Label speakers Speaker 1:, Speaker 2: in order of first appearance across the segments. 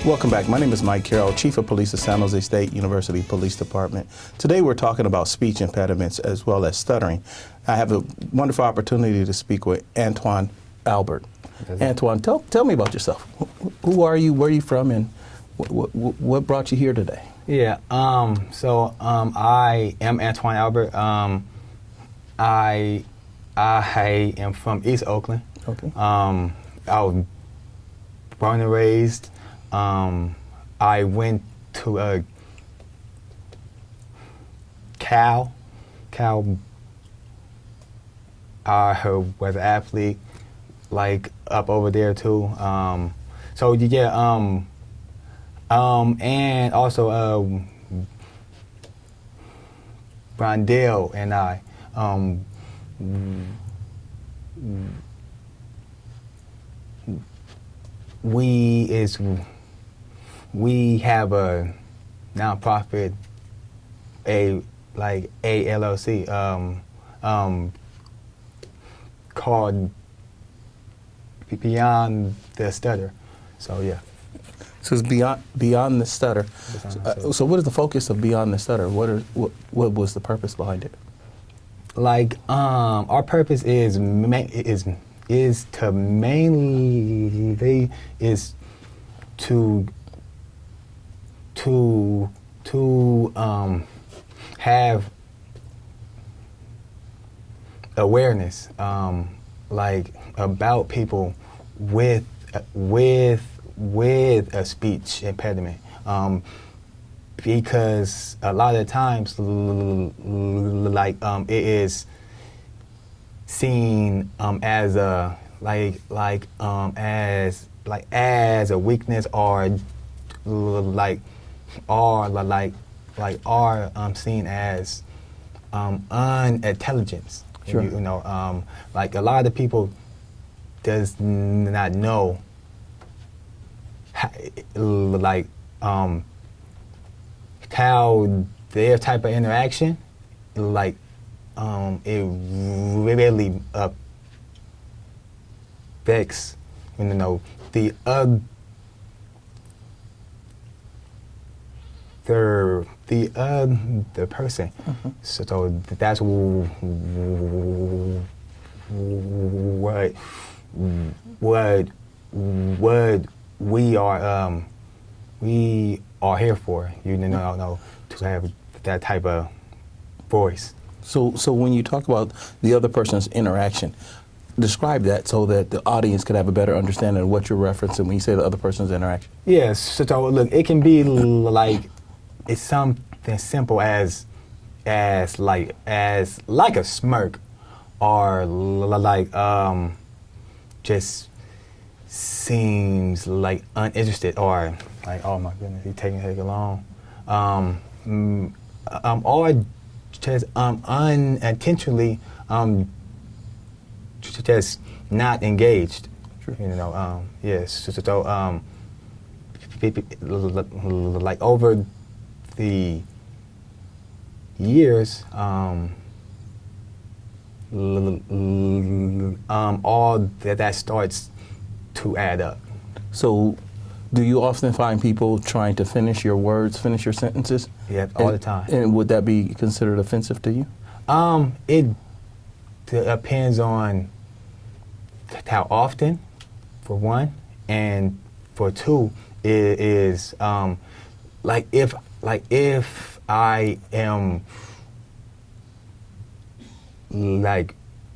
Speaker 1: Welcome back. My name is Mike Carroll, Chief of Police of San Jose State University Police Department. Today we're talking about speech impediments as well as stuttering. I have a wonderful opportunity to speak with Antoine Albert. Antoine, tell me about yourself. Who are you, where are you from, and what brought you here today?
Speaker 2: Yeah, I am Antoine Albert. I am from East Oakland.
Speaker 1: Okay.
Speaker 2: I was born and raised. I went to Carroll. I was an athlete, like up over there too. So yeah, and also Brondell and I, we have a nonprofit, a LLC, called Beyond the Stutter. So yeah.
Speaker 1: So it's beyond the Stutter. So what is the focus of Beyond the Stutter? What was the purpose behind it?
Speaker 2: Like our purpose is to mainly to have awareness, like about people with a speech impediment, because a lot of times, it is seen as a as a weakness, or seen as unintelligence.
Speaker 1: Sure.
Speaker 2: You know, like a lot of people does not know how their type of interaction, it really affects, the other person.
Speaker 1: Mm-hmm.
Speaker 2: So that's what we are here for, to have that type of voice.
Speaker 1: So when you talk about the other person's interaction, describe that so that the audience could have a better understanding of what you're referencing when you say the other person's interaction.
Speaker 2: Yes. So look, it can be it's something simple as a smirk, or just seems like uninterested, or like, oh my goodness, he's taking long, or just unintentionally just not engaged.
Speaker 1: Sure.
Speaker 2: Yes. So over the years, all that starts to add up.
Speaker 1: So do you often find people trying to finish your words, finish your sentences?
Speaker 2: Yeah, all the time.
Speaker 1: And would that be considered offensive to you?
Speaker 2: It depends on how often, for one, and for two, it is if I am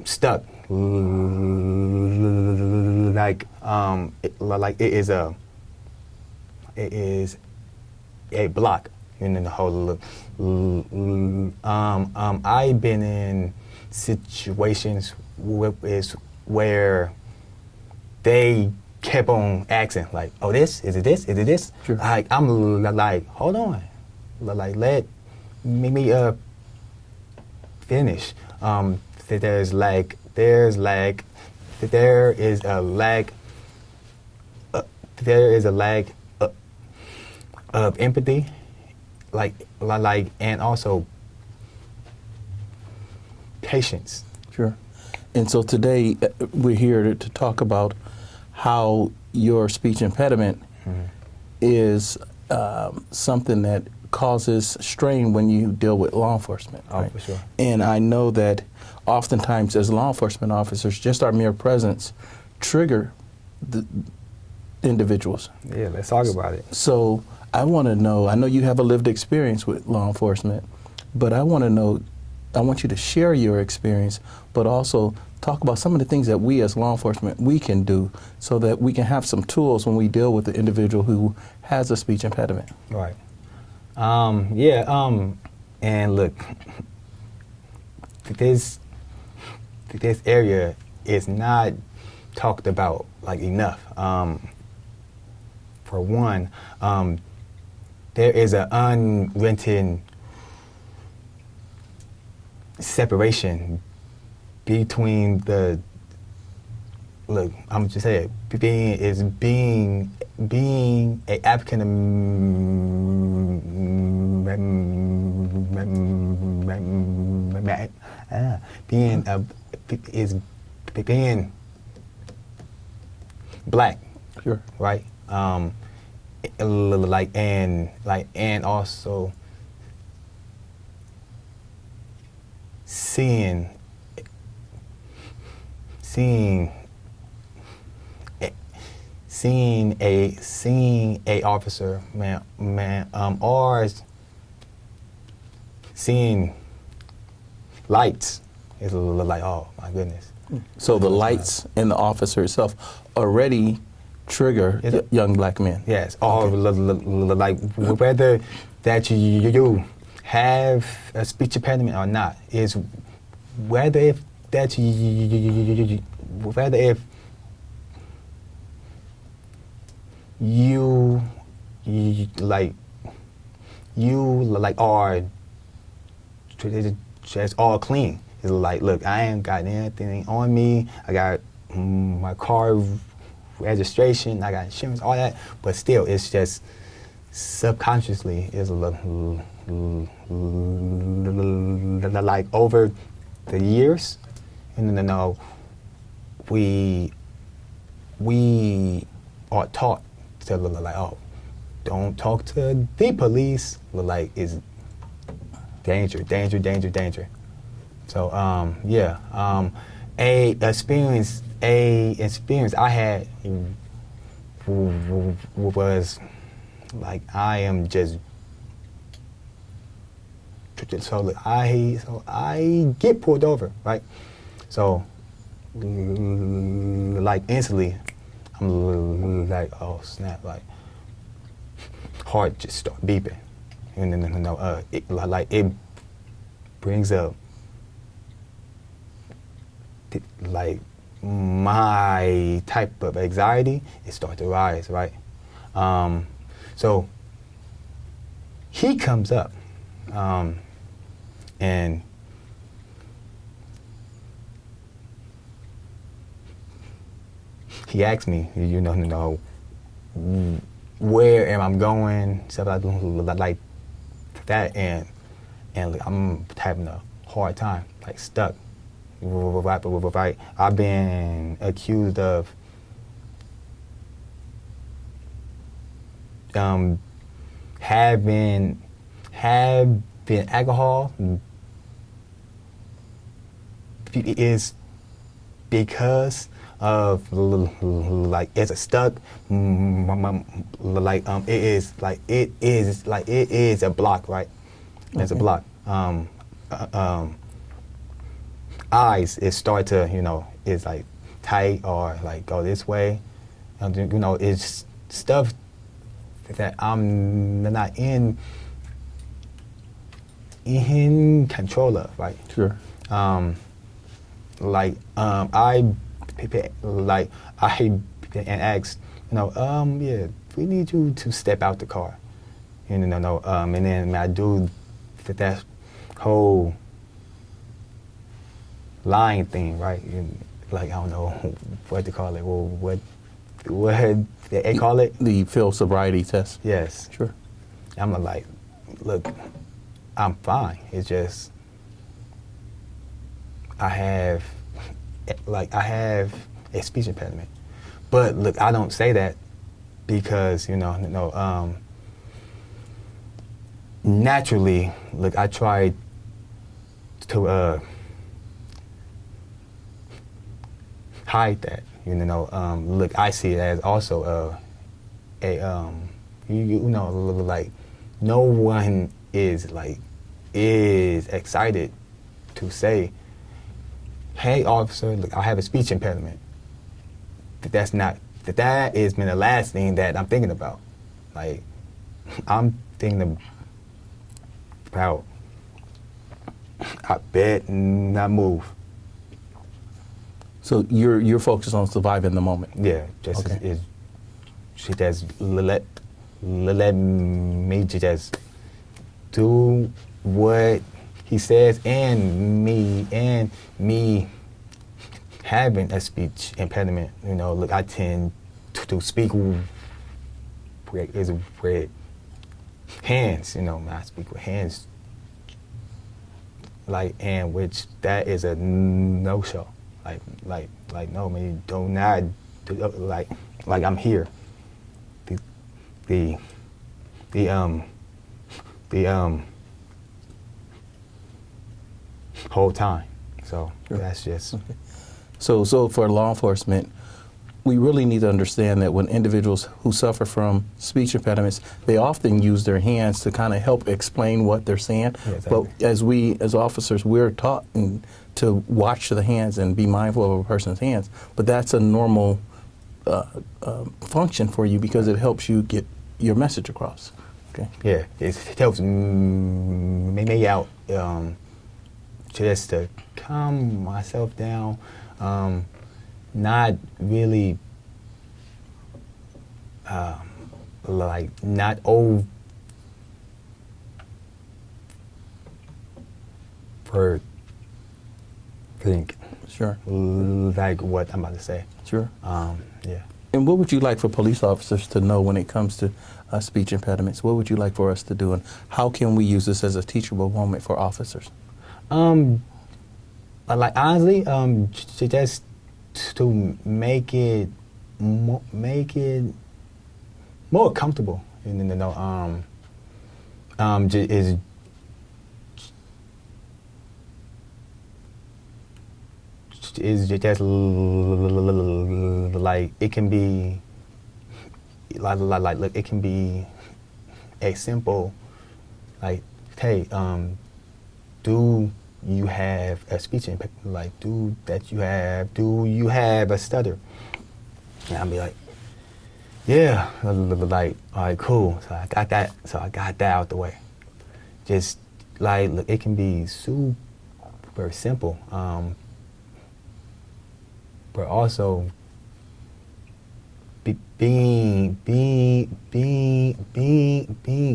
Speaker 2: stuck, it is a block in the whole. I've been in situations where they kept on asking, like, "Oh, is it this?"
Speaker 1: Sure.
Speaker 2: I'm like, hold on, let me finish. There is a lag of empathy, and also patience.
Speaker 1: Sure. And so today we're here to talk about how your speech impediment is something that causes strain when you deal with law enforcement.
Speaker 2: Oh,
Speaker 1: right?
Speaker 2: for sure.
Speaker 1: And I know that oftentimes as law enforcement officers, just our mere presence trigger the individuals.
Speaker 2: Yeah, let's talk about it.
Speaker 1: So I want to know, I know you have a lived experience with law enforcement, but I want to know, I want you to share your experience, but also talk about some of the things that we as law enforcement, we can do so that we can have some tools when we deal with the individual who has a speech impediment.
Speaker 2: Right. And look, this area is not talked about like enough. For one, there is an unwritten separation between the, look, I'm just saying, being a African being black,
Speaker 1: Sure.
Speaker 2: right? And also seeing a officer, or seeing lights is a little like, oh my goodness.
Speaker 1: So the lights in the officer itself already trigger young black men.
Speaker 2: Yes, or like whether that you have a speech impediment or not is whether if that whether if you are just all clean. It's like, look, I ain't got anything on me. I got my car registration, I got insurance, all that, but still, it's just subconsciously is like over the years, and then we are taught to like, oh, don't talk to the police, like is danger. So a experience I had was like, I am just so I get pulled over, right? So like instantly I'm like, oh snap, like heart just start beeping, and then it brings up like my type of anxiety, it starts to rise, right? So he comes up, and he asked me, where am I going, stuff like that, and I'm having a hard time, like stuck. Right. I've been accused of having alcohol is because of like it's a stuck it is a block, right? It's a block. Eyes, it start to, it's like tight or like go this way. It's stuff that I'm not in control of, right?
Speaker 1: Sure.
Speaker 2: I and asked, yeah, we need you to step out the car. And then I do that whole lying thing, right? And like, I don't know what to call it. Well, what they call it?
Speaker 1: The field sobriety test.
Speaker 2: Yes.
Speaker 1: Sure.
Speaker 2: I'm like, look, I'm fine. It's just I have a speech impediment. But look, I don't say that because naturally, look, I tried to hide that. Look, I see it as also like no one is excited to say, "Hey, officer, look, I have a speech impediment." That is been the last thing that I'm thinking about. Like, I'm thinking about, I bet not move.
Speaker 1: So you're focused on surviving the moment.
Speaker 2: Yeah, just
Speaker 1: Okay.
Speaker 2: she just let me just do what he says, and me having a speech impediment. Look, I tend to speak with hands. I speak with hands, and which that is a no-show. Like no, man, you do not do, like I'm here. The whole time. So
Speaker 1: Sure.
Speaker 2: that's just.
Speaker 1: Okay. So for law enforcement, we really need to understand that when individuals who suffer from speech impediments, they often use their hands to kind of help explain what they're saying.
Speaker 2: Yeah, exactly.
Speaker 1: But as officers, we're taught to watch the hands and be mindful of a person's hands. But that's a normal function for you because it helps you get your message across. Okay.
Speaker 2: Yeah, it helps me out just to calm myself down, not really not overthink
Speaker 1: Sure.
Speaker 2: like what I'm about to say.
Speaker 1: Sure.
Speaker 2: Yeah.
Speaker 1: And what would you like for police officers to know when it comes to speech impediments? What would you like for us to do, and how can we use this as a teachable moment for officers?
Speaker 2: Honestly, just to make it more comfortable, is just like it can be like it can be a simple like, hey, do you have a speech impediment? Like, do you have a stutter? And I'll be like, yeah, like, all right, cool. So I got that out the way. Just like, look, it can be super simple, but also being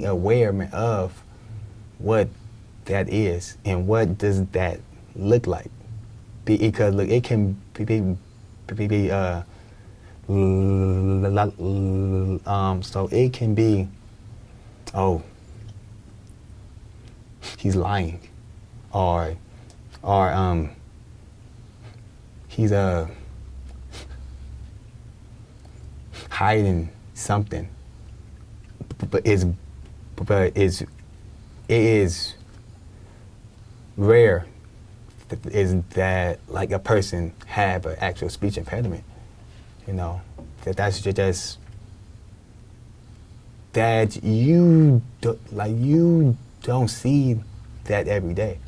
Speaker 2: aware, man, of what that is and what does that look like. Because look, it can be so it can be, oh, he's lying, or he's hiding something, but it is rare that like a person have an actual speech impediment. That's just that you don't see that every day.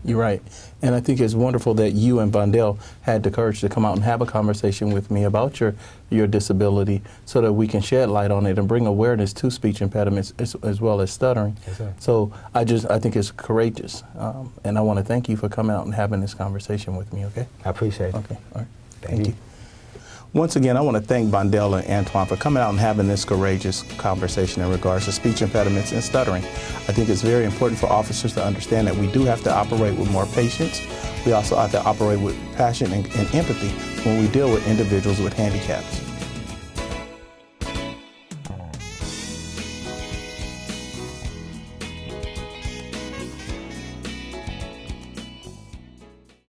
Speaker 1: You're right. And I think it's wonderful that you and Vondell had the courage to come out and have a conversation with me about your disability so that we can shed light on it and bring awareness to speech impediments as well as stuttering.
Speaker 2: Yes, sir.
Speaker 1: So I think it's courageous. And I want to thank you for coming out and having this conversation with me, okay?
Speaker 2: I appreciate it.
Speaker 1: Okay, all right.
Speaker 2: Thank you.
Speaker 1: Once again, I want to thank Vondell and Antoine for coming out and having this courageous conversation in regards to speech impediments and stuttering. I think it's very important for officers to understand that we do have to operate with more patience. We also have to operate with passion and empathy when we deal with individuals with handicaps.